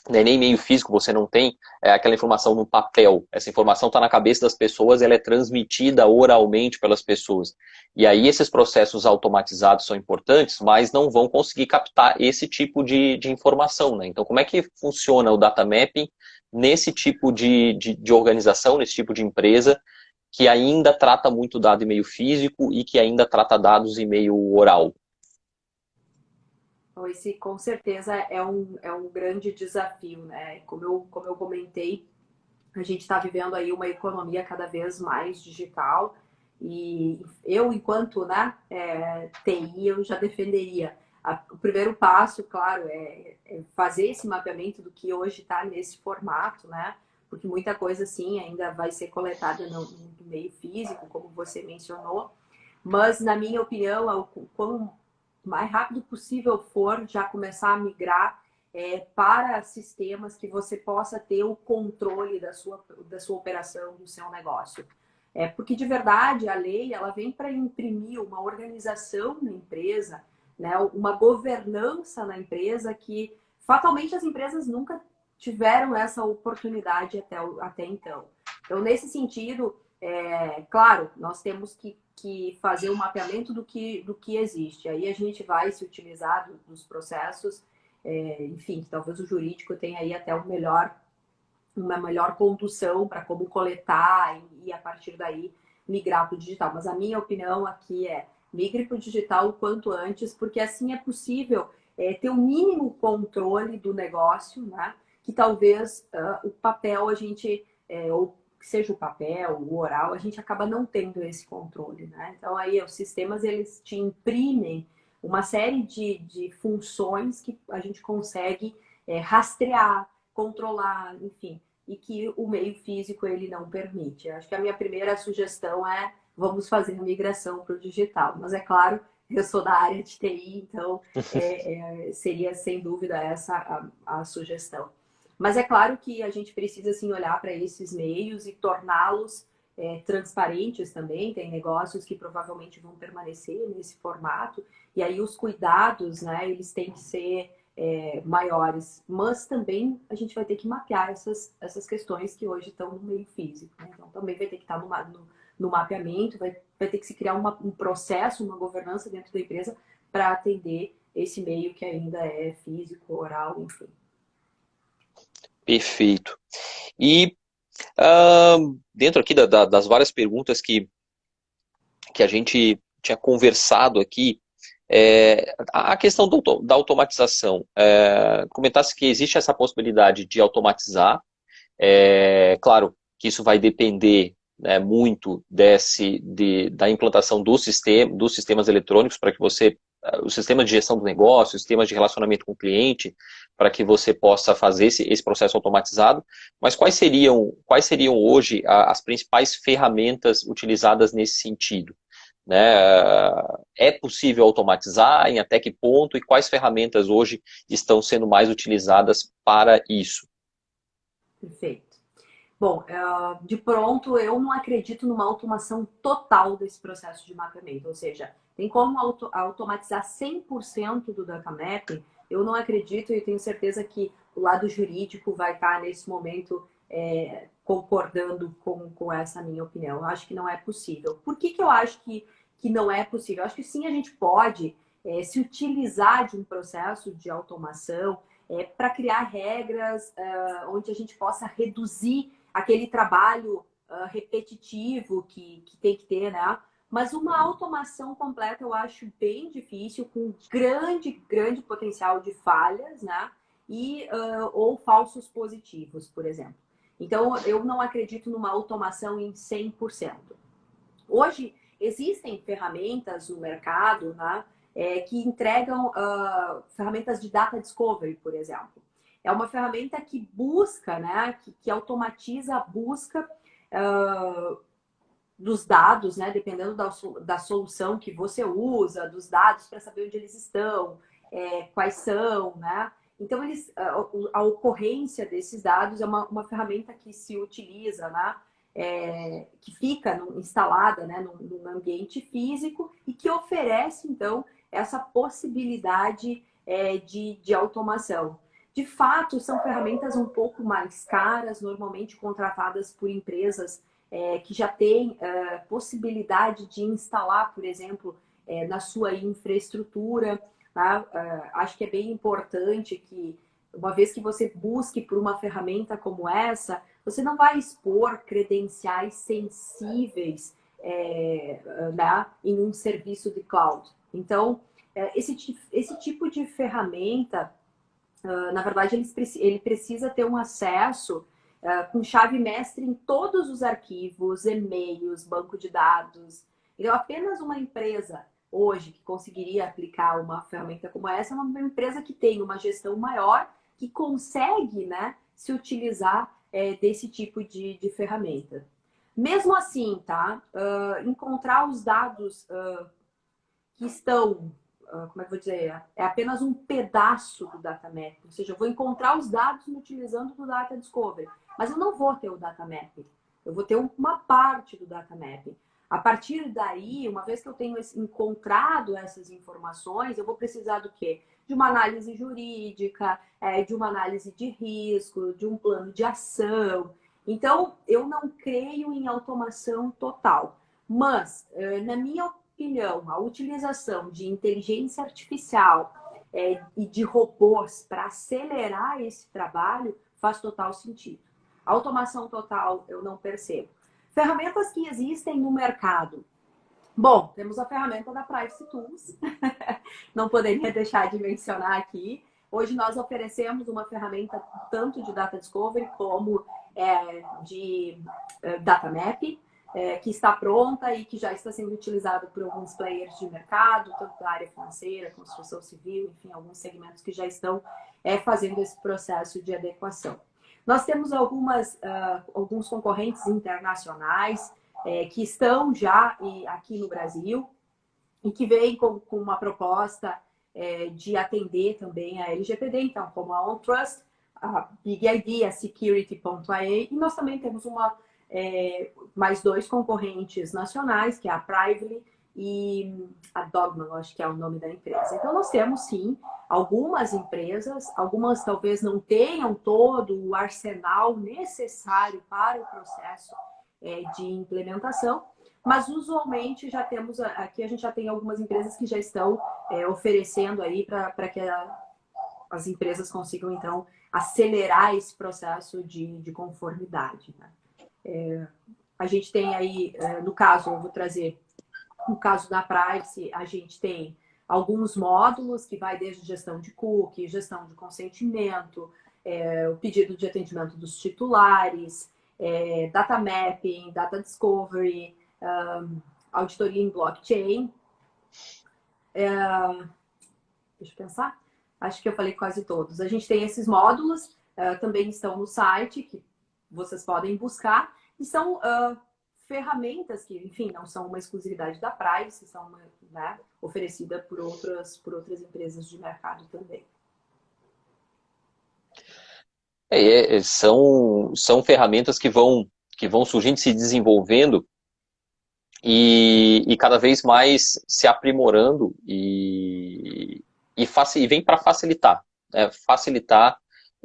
[SPEAKER 1] meio físico, você não tem aquela informação no papel. Essa informação está na cabeça das pessoas, ela é transmitida oralmente pelas pessoas. E aí esses processos automatizados são importantes, mas não vão conseguir captar esse tipo de informação. Né? Então como é que funciona o data mapping nesse tipo de organização, nesse tipo de empresa, que ainda trata muito dado em meio físico e que ainda trata dados em meio oral?
[SPEAKER 2] Então, esse com certeza é um grande desafio, né? Como eu comentei, a gente está vivendo aí uma economia cada vez mais digital e eu, enquanto, né, TI, eu já defenderia. O primeiro passo, claro, é fazer esse mapeamento do que hoje está nesse formato, né? Porque muita coisa, sim, ainda vai ser coletada no meio físico, como você mencionou. Mas, na minha opinião, quanto mais rápido possível for, já começar a migrar para sistemas que você possa ter o controle da sua operação, do seu negócio. Porque, de verdade, a lei ela vem para imprimir uma organização na empresa, né, uma governança na empresa que, fatalmente, as empresas nunca tiveram essa oportunidade até então. Então, nesse sentido, claro, nós temos que fazer um mapeamento do que existe. Aí a gente vai se utilizar dos processos, enfim, talvez o jurídico tenha aí até uma melhor condução para como coletar e a partir daí migrar para o digital. Mas a minha opinião aqui é migre para o digital o quanto antes, porque assim é possível ter o mínimo controle do negócio, né? Que talvez o papel a gente, ou seja o papel, o oral, a gente acaba não tendo esse controle, né? Então aí os sistemas eles te imprimem uma série de funções que a gente consegue rastrear, controlar, enfim, e que o meio físico ele não permite. Acho que a minha primeira sugestão é vamos fazer a migração para o digital. Mas é claro, eu sou da área de TI, então seria sem dúvida essa a sugestão. Mas é claro que a gente precisa assim, olhar para esses meios e torná-los transparentes também. Tem negócios que provavelmente vão permanecer nesse formato, e aí os cuidados, né, eles têm que ser maiores, mas também a gente vai ter que mapear essas questões que hoje estão no meio físico, né? Então também vai ter que estar no mapeamento, vai ter que se criar um processo, uma governança dentro da empresa para atender esse meio que ainda é físico, oral, enfim.
[SPEAKER 1] Perfeito. E dentro aqui das várias perguntas que a gente tinha conversado aqui, a questão da automatização. Comentasse que existe essa possibilidade de automatizar. Claro que isso vai depender, né, muito da implantação dos sistemas eletrônicos para que você, o sistema de gestão do negócio, o sistema de relacionamento com o cliente, para que você possa fazer esse processo automatizado. Mas quais seriam hoje as principais ferramentas utilizadas nesse sentido? Né? É possível automatizar? Em até que ponto? E quais ferramentas hoje estão sendo mais utilizadas para isso?
[SPEAKER 2] Perfeito. Bom, de pronto, eu não acredito numa automação total desse processo de mapeamento, ou seja, tem como automatizar 100% do data mapping? Eu não acredito e tenho certeza que o lado jurídico vai estar nesse momento concordando com essa minha opinião. Eu acho que não é possível. Por que eu acho que não é possível? Eu acho que sim, a gente pode se utilizar de um processo de automação para criar regras onde a gente possa reduzir aquele trabalho repetitivo que tem que ter, né? Mas uma automação completa eu acho bem difícil, com grande potencial de falhas, né? Ou falsos positivos, por exemplo. Então, eu não acredito numa automação em 100%. Hoje, existem ferramentas no mercado, né, que entregam ferramentas de data discovery, por exemplo. É uma ferramenta que busca, né, que automatiza a busca dos dados, né, dependendo da solução que você usa, dos dados para saber onde eles estão, quais são, né? Então, a ocorrência desses dados é uma ferramenta que se utiliza, né? Que fica instalada, né, num ambiente físico e que oferece, então, essa possibilidade de automação. De fato, são ferramentas um pouco mais caras, normalmente contratadas por empresas que já têm possibilidade de instalar, por exemplo, na sua infraestrutura. Tá? Acho que é bem importante que uma vez que você busque por uma ferramenta como essa, você não vai expor credenciais sensíveis né, em um serviço de cloud. Então, esse tipo de ferramenta, na verdade, ele precisa ter um acesso com chave mestre em todos os arquivos, e-mails, banco de dados. Então, apenas uma empresa hoje que conseguiria aplicar uma ferramenta como essa é uma empresa que tem uma gestão maior, que consegue, né, se utilizar desse tipo de ferramenta. Mesmo assim, tá? Encontrar os dados que estão, como é que eu vou dizer? É apenas um pedaço do data map. Ou seja, eu vou encontrar os dados utilizando o Data Discovery, mas eu não vou ter o data map. Eu vou ter uma parte do data map. A partir daí, uma vez que eu tenho encontrado essas informações, eu vou precisar do quê? De uma análise jurídica, de uma análise de risco, de um plano de ação. Então, eu não creio em automação total. Mas, na minha opinião, a utilização de inteligência artificial e de robôs para acelerar esse trabalho faz total sentido. Automação total eu não percebo. Ferramentas que existem no mercado. Bom, temos a ferramenta da Privacy Tools. Não poderia deixar de mencionar aqui. Hoje nós oferecemos uma ferramenta tanto de Data Discovery como de Data Map, que está pronta e que já está sendo utilizada por alguns players de mercado, tanto da área financeira, construção civil, enfim, alguns segmentos que já estão fazendo esse processo de adequação. Nós temos alguns concorrentes internacionais que estão já aqui no Brasil e que vêm com uma proposta de atender também a LGPD, então, como a OnTrust, a BigID, a Security.ia, e nós também temos mais dois concorrentes nacionais, que é a Prively e a Dogman, acho que é o nome da empresa. Então, nós temos, sim, algumas empresas, algumas talvez não tenham todo o arsenal necessário para o processo de implementação, mas usualmente já temos, aqui a gente já tem algumas empresas que já estão oferecendo aí para que as empresas consigam, então, acelerar esse processo de conformidade, né? A gente tem aí, no caso, eu vou trazer no caso da Privacy, a gente tem alguns módulos que vai desde gestão de cookie, gestão de consentimento, o pedido de atendimento dos titulares, data mapping, data discovery, auditoria em blockchain. Deixa eu pensar. Acho que eu falei quase todos. A gente tem esses módulos, também estão no site, que vocês podem buscar, e são ferramentas que, enfim, não são uma exclusividade da Privacy, são oferecidas por outras empresas de mercado também.
[SPEAKER 1] São ferramentas que vão surgindo, se desenvolvendo e cada vez mais se aprimorando e vem para facilitar, né? Facilitar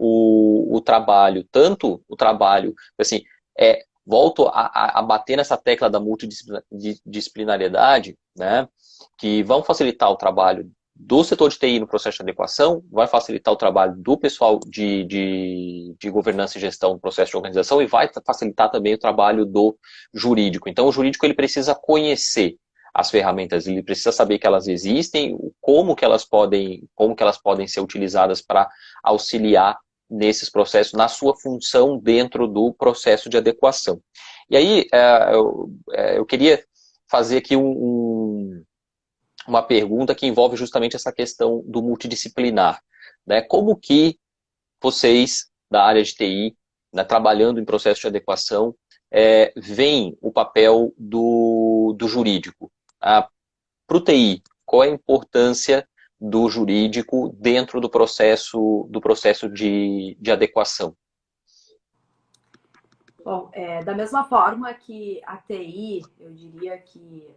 [SPEAKER 1] o trabalho, tanto o trabalho, assim, volto a bater nessa tecla da multidisciplinariedade, né, que vão facilitar o trabalho do setor de TI no processo de adequação, vai facilitar o trabalho do pessoal de governança e gestão no processo de organização e vai facilitar também o trabalho do jurídico. Então, o jurídico ele precisa conhecer as ferramentas, ele precisa saber que elas existem, como que elas podem ser utilizadas para auxiliar nesses processos, na sua função dentro do processo de adequação. E aí, eu queria fazer aqui uma pergunta que envolve justamente essa questão do multidisciplinar, né? Como que vocês, da área de TI, né, trabalhando em processo de adequação, veem o papel do jurídico? Para o TI, qual é a importância do jurídico dentro do processo de adequação?
[SPEAKER 2] Bom, da mesma forma que a TI, eu diria que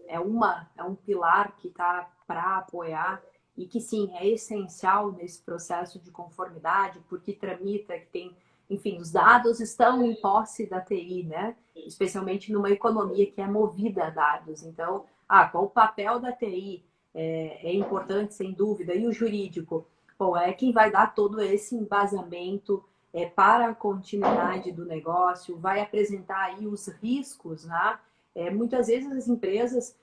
[SPEAKER 2] é um pilar que está para apoiar e que sim, é essencial nesse processo de conformidade, porque tramita, que tem, enfim, os dados estão em posse da TI, né? Especialmente numa economia que é movida a dados. Então, qual o papel da TI? É importante, sem dúvida. E o jurídico? bom, é quem vai dar todo esse embasamento para a continuidade do negócio, vai apresentar aí os riscos, né? Muitas vezes as empresas,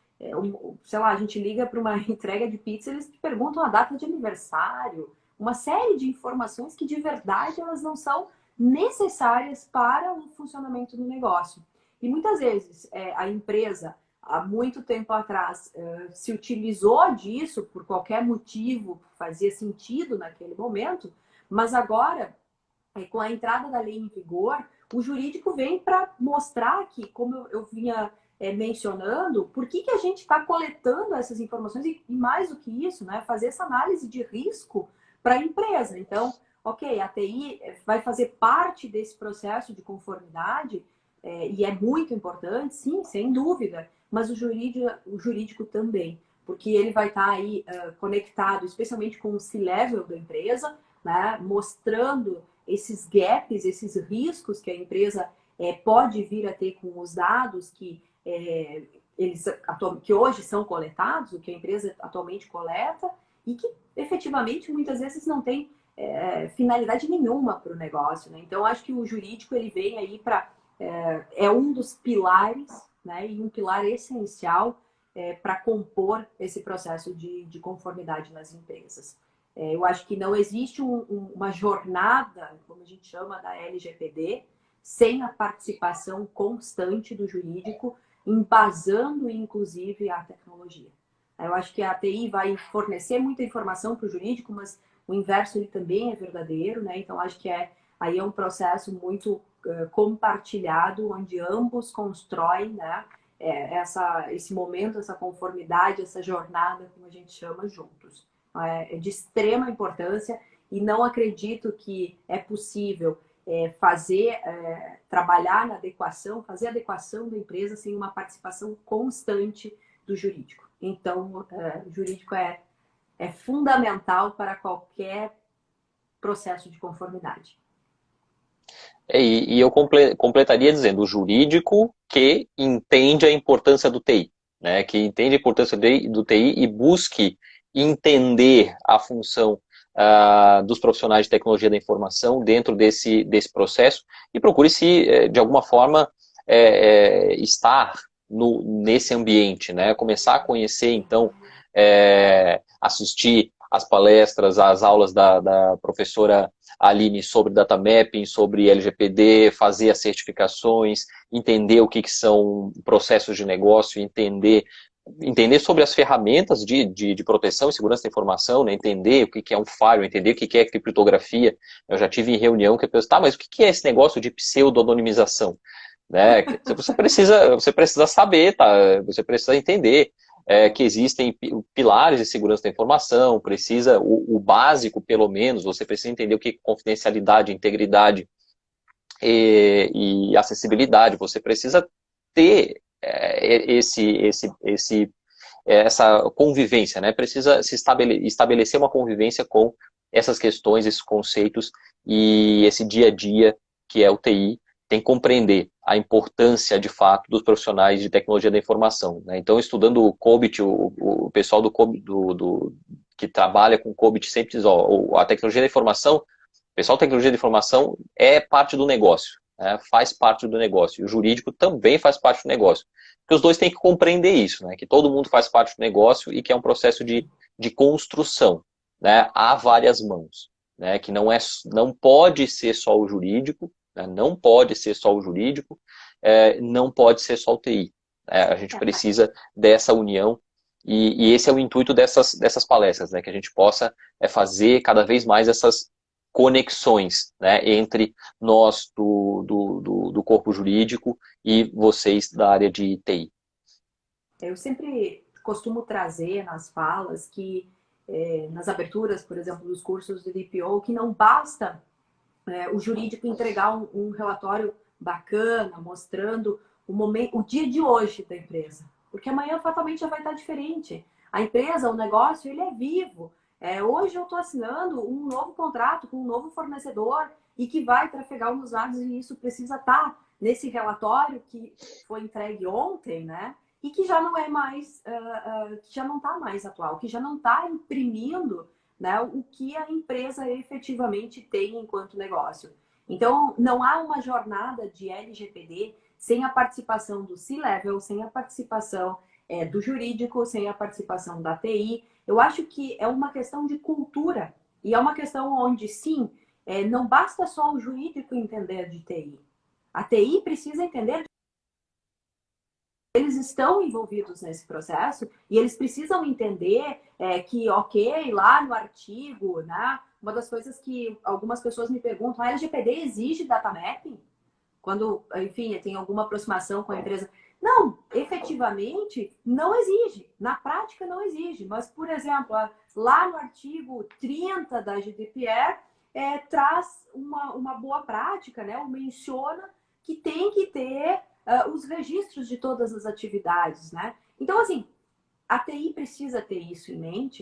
[SPEAKER 2] sei lá, a gente liga para uma entrega de pizza, eles te perguntam a data de aniversário, uma série de informações que de verdade elas não são necessárias para o funcionamento do negócio. E muitas vezes a empresa, há muito tempo atrás, se utilizou disso por qualquer motivo, fazia sentido naquele momento, mas agora, com a entrada da lei em vigor, o jurídico vem para mostrar que, como eu vinha mencionando, por que a gente está coletando essas informações e mais do que isso, né, fazer essa análise de risco para a empresa. Então, ok, a TI vai fazer parte desse processo de conformidade e é muito importante, sim, sem dúvida, mas o jurídico também, porque ele vai estar aí conectado, especialmente com o C-Level da empresa, né, mostrando esses gaps, esses riscos que a empresa pode vir a ter com os dados que que hoje são coletados, o que a empresa atualmente coleta, e que efetivamente muitas vezes não tem finalidade nenhuma para o negócio, né? Então, acho que o jurídico ele vem aí para um dos pilares, né? E um pilar essencial para compor esse processo de conformidade nas empresas. Eu acho que não existe uma jornada, como a gente chama, da LGPD, sem a participação constante do jurídico, embasando, inclusive, a tecnologia. Eu acho que a TI vai fornecer muita informação para o jurídico, mas o inverso ele também é verdadeiro, né? Então, acho que aí é um processo muito compartilhado, onde ambos constroem, né, esse momento, essa conformidade, essa jornada, como a gente chama, juntos. É de extrema importância e não acredito que é possível trabalhar na adequação, fazer a adequação da empresa sem uma participação constante do jurídico. Então, o jurídico é fundamental para qualquer processo de conformidade.
[SPEAKER 1] E eu completaria dizendo o jurídico que entende a importância do TI, né? Que entende a importância do TI e busque entender a função dos profissionais de tecnologia da informação dentro desse processo e procure se, de alguma forma, estar nesse ambiente, né? Começar a conhecer, então, assistir às palestras, às aulas da professora Aline sobre data mapping, sobre LGPD, fazer as certificações, entender o que são processos de negócio, entender sobre as ferramentas de proteção e segurança da informação, né? Entender o que é um firewall, entender o que é criptografia. Eu já tive em reunião que a pessoa, tá, mas o que é esse negócio de pseudo-anonimização? Né? Você precisa saber, tá? Você precisa entender que existem pilares de segurança da informação, o básico, pelo menos, você precisa entender o que é confidencialidade, integridade e acessibilidade. Você precisa ter essa convivência, né? Precisa se estabelecer uma convivência com essas questões, esses conceitos e esse dia a dia que é o TI, tem que compreender a importância, de fato, dos profissionais de tecnologia da informação, né? Então, estudando o COBIT, o pessoal que trabalha com o COBIT sempre diz, a tecnologia da informação, o pessoal da tecnologia da informação é parte do negócio, né? Faz parte do negócio. E o jurídico também faz parte do negócio. Porque os dois têm que compreender isso, né? Que todo mundo faz parte do negócio e que é um processo de construção, né? Há várias mãos, né? Que não pode ser só o jurídico, não pode ser só o jurídico, não pode ser só o TI. A gente precisa dessa união e esse é o intuito dessas palestras, né? Que a gente possa fazer cada vez mais essas conexões, né? Entre nós do corpo jurídico e vocês da área de TI.
[SPEAKER 2] Eu sempre costumo trazer nas falas que, nas aberturas, por exemplo, dos cursos do DPO, que não basta o jurídico entregar um relatório bacana, mostrando o dia de hoje da empresa. Porque amanhã fatalmente já vai estar diferente. A empresa, o negócio, ele é vivo. Hoje eu estou assinando um novo contrato com um novo fornecedor e que vai trafegar os dados e isso precisa estar nesse relatório que foi entregue ontem, né? E que já não é mais, que já não está mais atual, que já não está imprimindo né, o que a empresa efetivamente tem enquanto negócio. Então, não há uma jornada de LGPD sem a participação do C-Level, sem a participação do jurídico, sem a participação da TI. Eu acho que é uma questão de cultura e é uma questão onde, sim, não basta só o jurídico entender de TI. A TI precisa entender. Eles estão envolvidos nesse processo e eles precisam entender que, ok, lá no artigo, né, uma das coisas que algumas pessoas me perguntam, a LGPD exige data mapping? Quando, enfim, tem alguma aproximação com a empresa. Não, efetivamente, não exige. Na prática, não exige. Mas, por exemplo, lá no artigo 30 da GDPR, traz uma boa prática, né? Menciona que tem que ter os registros de todas as atividades, né? Então, assim, a TI precisa ter isso em mente.